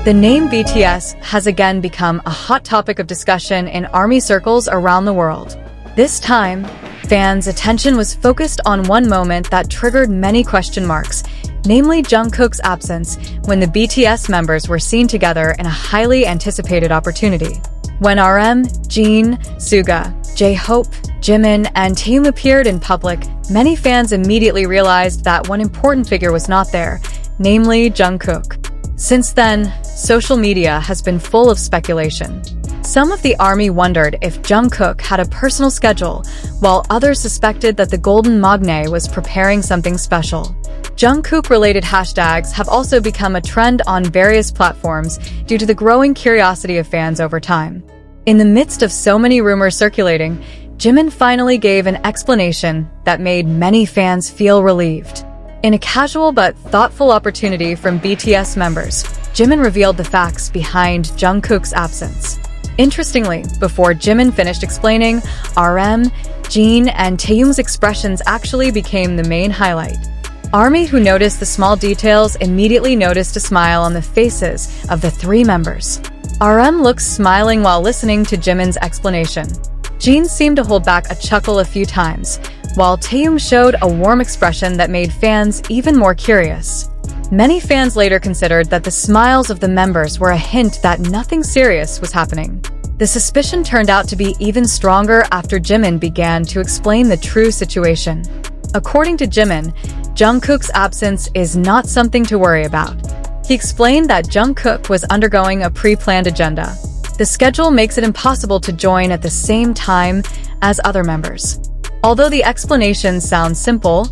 The name BTS has again become a hot topic of discussion in ARMY circles around the world. This time, fans' attention was focused on one moment that triggered many question marks, namely Jungkook's absence when the BTS members were seen together in a highly anticipated opportunity. When RM, Jin, Suga, J-Hope, Jimin, and Taehyung appeared in public, many fans immediately realized that one important figure was not there, namely Jungkook. Since then, social media has been full of speculation. Some of the ARMY wondered if Jungkook had a personal schedule, while others suspected that the Golden Magne was preparing something special. Jungkook-related hashtags have also become a trend on various platforms due to the growing curiosity of fans over time. In the midst of so many rumors circulating, Jimin finally gave an explanation that made many fans feel relieved. In a casual but thoughtful opportunity from BTS members, Jimin revealed the facts behind Jungkook's absence. Interestingly, before Jimin finished explaining, RM, Jin, and Taehyung's expressions actually became the main highlight. ARMY who noticed the small details immediately noticed a smile on the faces of the three members. RM looks smiling while listening to Jimin's explanation. Jin seemed to hold back a chuckle a few times, while Taehyung showed a warm expression that made fans even more curious. Many fans later considered that the smiles of the members were a hint that nothing serious was happening. The suspicion turned out to be even stronger after Jimin began to explain the true situation. According to Jimin, Jungkook's absence is not something to worry about. He explained that Jungkook was undergoing a pre-planned agenda. The schedule makes it impossible to join at the same time as other members. Although the explanation sounds simple,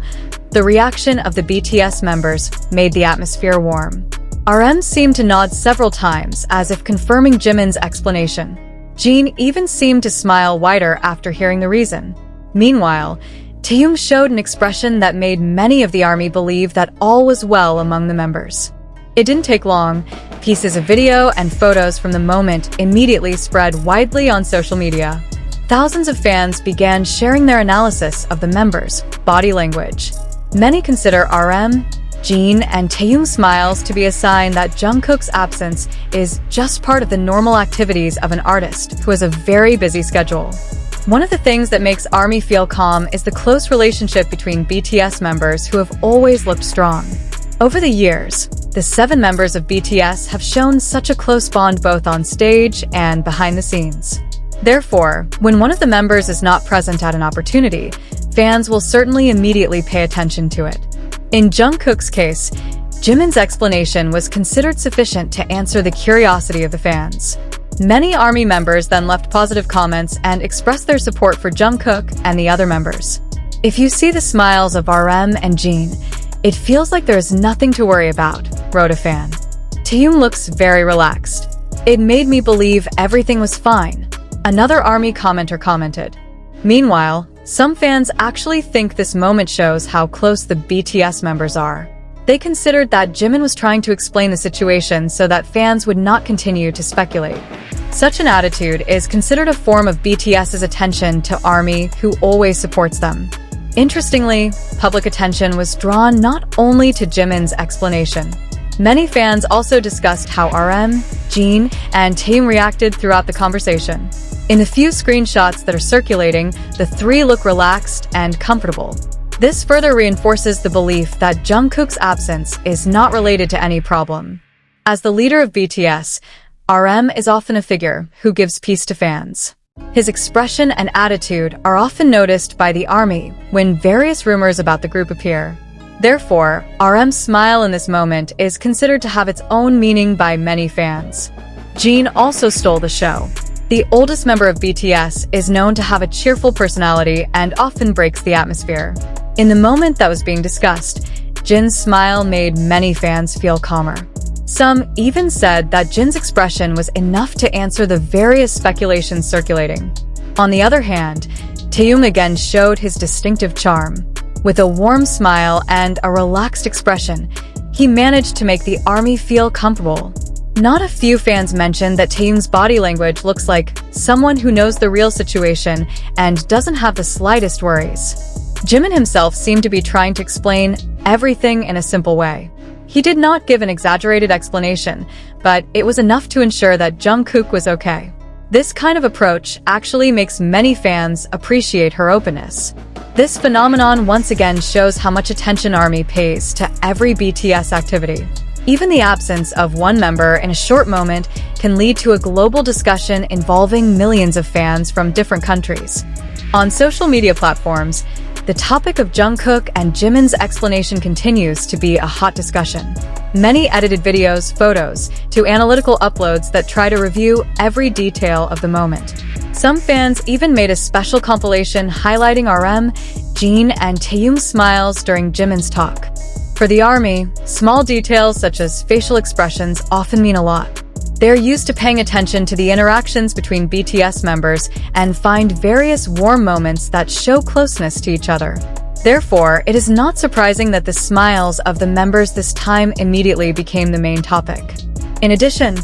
the reaction of the BTS members made the atmosphere warm. RM seemed to nod several times as if confirming Jimin's explanation. Jin even seemed to smile wider after hearing the reason. Meanwhile, Taehyung showed an expression that made many of the ARMY believe that all was well among the members. It didn't take long. Pieces of video and photos from the moment immediately spread widely on social media. Thousands of fans began sharing their analysis of the members' body language. Many consider RM, Jin, and Taehyung's smiles to be a sign that Jungkook's absence is just part of the normal activities of an artist who has a very busy schedule. One of the things that makes ARMY feel calm is the close relationship between BTS members who have always looked strong. Over the years, the 7 members of BTS have shown such a close bond both on stage and behind the scenes. Therefore, when one of the members is not present at an opportunity, fans will certainly immediately pay attention to it. In Jungkook's case, Jimin's explanation was considered sufficient to answer the curiosity of the fans. Many ARMY members then left positive comments and expressed their support for Jungkook and the other members. If you see the smiles of RM and Jin, it feels like there is nothing to worry about, wrote a fan. Taehyung looks very relaxed. It made me believe everything was fine, another ARMY commenter commented. Meanwhile, some fans actually think this moment shows how close the BTS members are. They considered that Jimin was trying to explain the situation so that fans would not continue to speculate. Such an attitude is considered a form of BTS's attention to ARMY, who always supports them. Interestingly, public attention was drawn not only to Jimin's explanation. Many fans also discussed how RM, Jin, and Taehyung reacted throughout the conversation. In the few screenshots that are circulating, the three look relaxed and comfortable. This further reinforces the belief that Jungkook's absence is not related to any problem. As the leader of BTS, RM is often a figure who gives peace to fans. His expression and attitude are often noticed by the ARMY when various rumors about the group appear. Therefore, RM's smile in this moment is considered to have its own meaning by many fans. Jin also stole the show. The oldest member of BTS is known to have a cheerful personality and often breaks the atmosphere. In the moment that was being discussed, Jin's smile made many fans feel calmer. Some even said that Jin's expression was enough to answer the various speculations circulating. On the other hand, Taehyung again showed his distinctive charm. With a warm smile and a relaxed expression, he managed to make the ARMY feel comfortable. Not a few fans mentioned that Taehyung's body language looks like someone who knows the real situation and doesn't have the slightest worries. Jimin himself seemed to be trying to explain everything in a simple way. He did not give an exaggerated explanation, but it was enough to ensure that Jungkook was okay. This kind of approach actually makes many fans appreciate her openness. This phenomenon once again shows how much attention ARMY pays to every BTS activity. Even the absence of one member in a short moment can lead to a global discussion involving millions of fans from different countries. On social media platforms, the topic of Jungkook and Jimin's explanation continues to be a hot discussion. Many edited videos, photos, to analytical uploads that try to review every detail of the moment. Some fans even made a special compilation highlighting Jin and Taehyung's smiles during Jimin's talk. For the ARMY, small details such as facial expressions often mean a lot. They're used to paying attention to the interactions between BTS members and find various warm moments that show closeness to each other. Therefore, it is not surprising that the smiles of the members this time immediately became the main topic. In addition,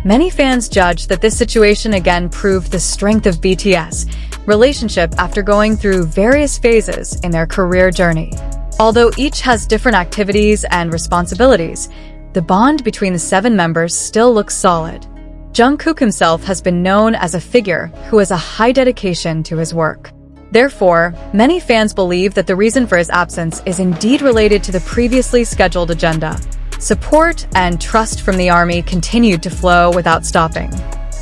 many fans judge that this situation again proved the strength of BTS relationship after going through various phases in their career journey. Although each has different activities and responsibilities, the bond between the 7 members still looks solid. Jungkook himself has been known as a figure who has a high dedication to his work. Therefore, many fans believe that the reason for his absence is indeed related to the previously scheduled agenda. Support and trust from the ARMY continued to flow without stopping.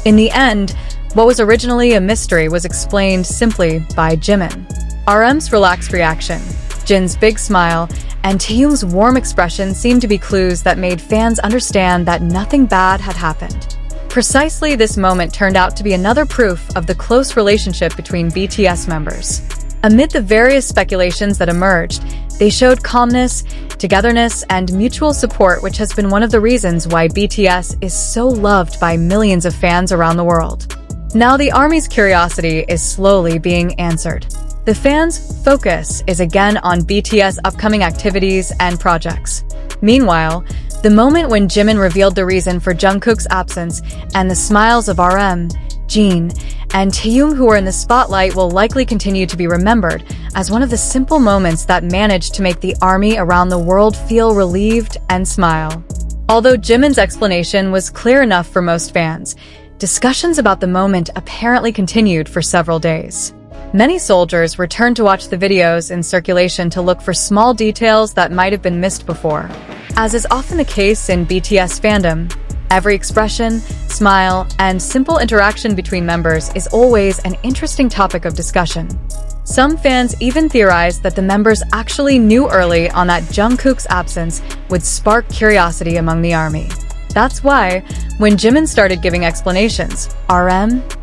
In the end, what was originally a mystery was explained simply by Jimin. RM's relaxed reaction, Jin's big smile, and Taehyung's warm expression seemed to be clues that made fans understand that nothing bad had happened. Precisely this moment turned out to be another proof of the close relationship between BTS members. Amid the various speculations that emerged, they showed calmness, togetherness, and mutual support, which has been one of the reasons why BTS is so loved by millions of fans around the world. Now the ARMY's curiosity is slowly being answered. The fans' focus is again on BTS' upcoming activities and projects. Meanwhile, the moment when Jimin revealed the reason for Jungkook's absence and the smiles of Jin, and Taehyung who were in the spotlight will likely continue to be remembered as one of the simple moments that managed to make the ARMY around the world feel relieved and smile. Although Jimin's explanation was clear enough for most fans, discussions about the moment apparently continued for several days. Many soldiers returned to watch the videos in circulation to look for small details that might have been missed before. As is often the case in BTS fandom, every expression, smile, and simple interaction between members is always an interesting topic of discussion. Some fans even theorized that the members actually knew early on that Jungkook's absence would spark curiosity among the ARMY. That's why, when Jimin started giving explanations,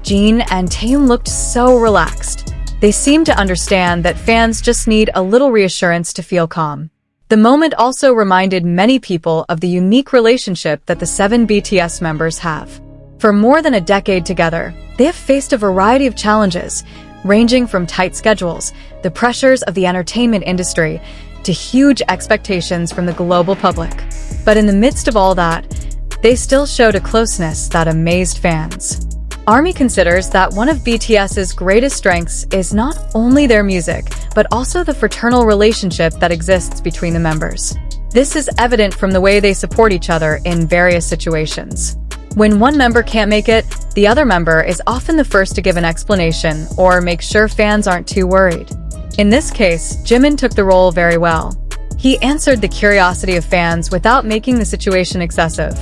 Jin, and Taehyung looked so relaxed. They seemed to understand that fans just need a little reassurance to feel calm. The moment also reminded many people of the unique relationship that the 7 BTS members have. For more than a decade together, they have faced a variety of challenges, ranging from tight schedules, the pressures of the entertainment industry, to huge expectations from the global public. But in the midst of all that, they still showed a closeness that amazed fans. ARMY considers that one of BTS's greatest strengths is not only their music, but also the fraternal relationship that exists between the members. This is evident from the way they support each other in various situations. When one member can't make it, the other member is often the first to give an explanation or make sure fans aren't too worried. In this case, Jimin took the role very well. He answered the curiosity of fans without making the situation excessive.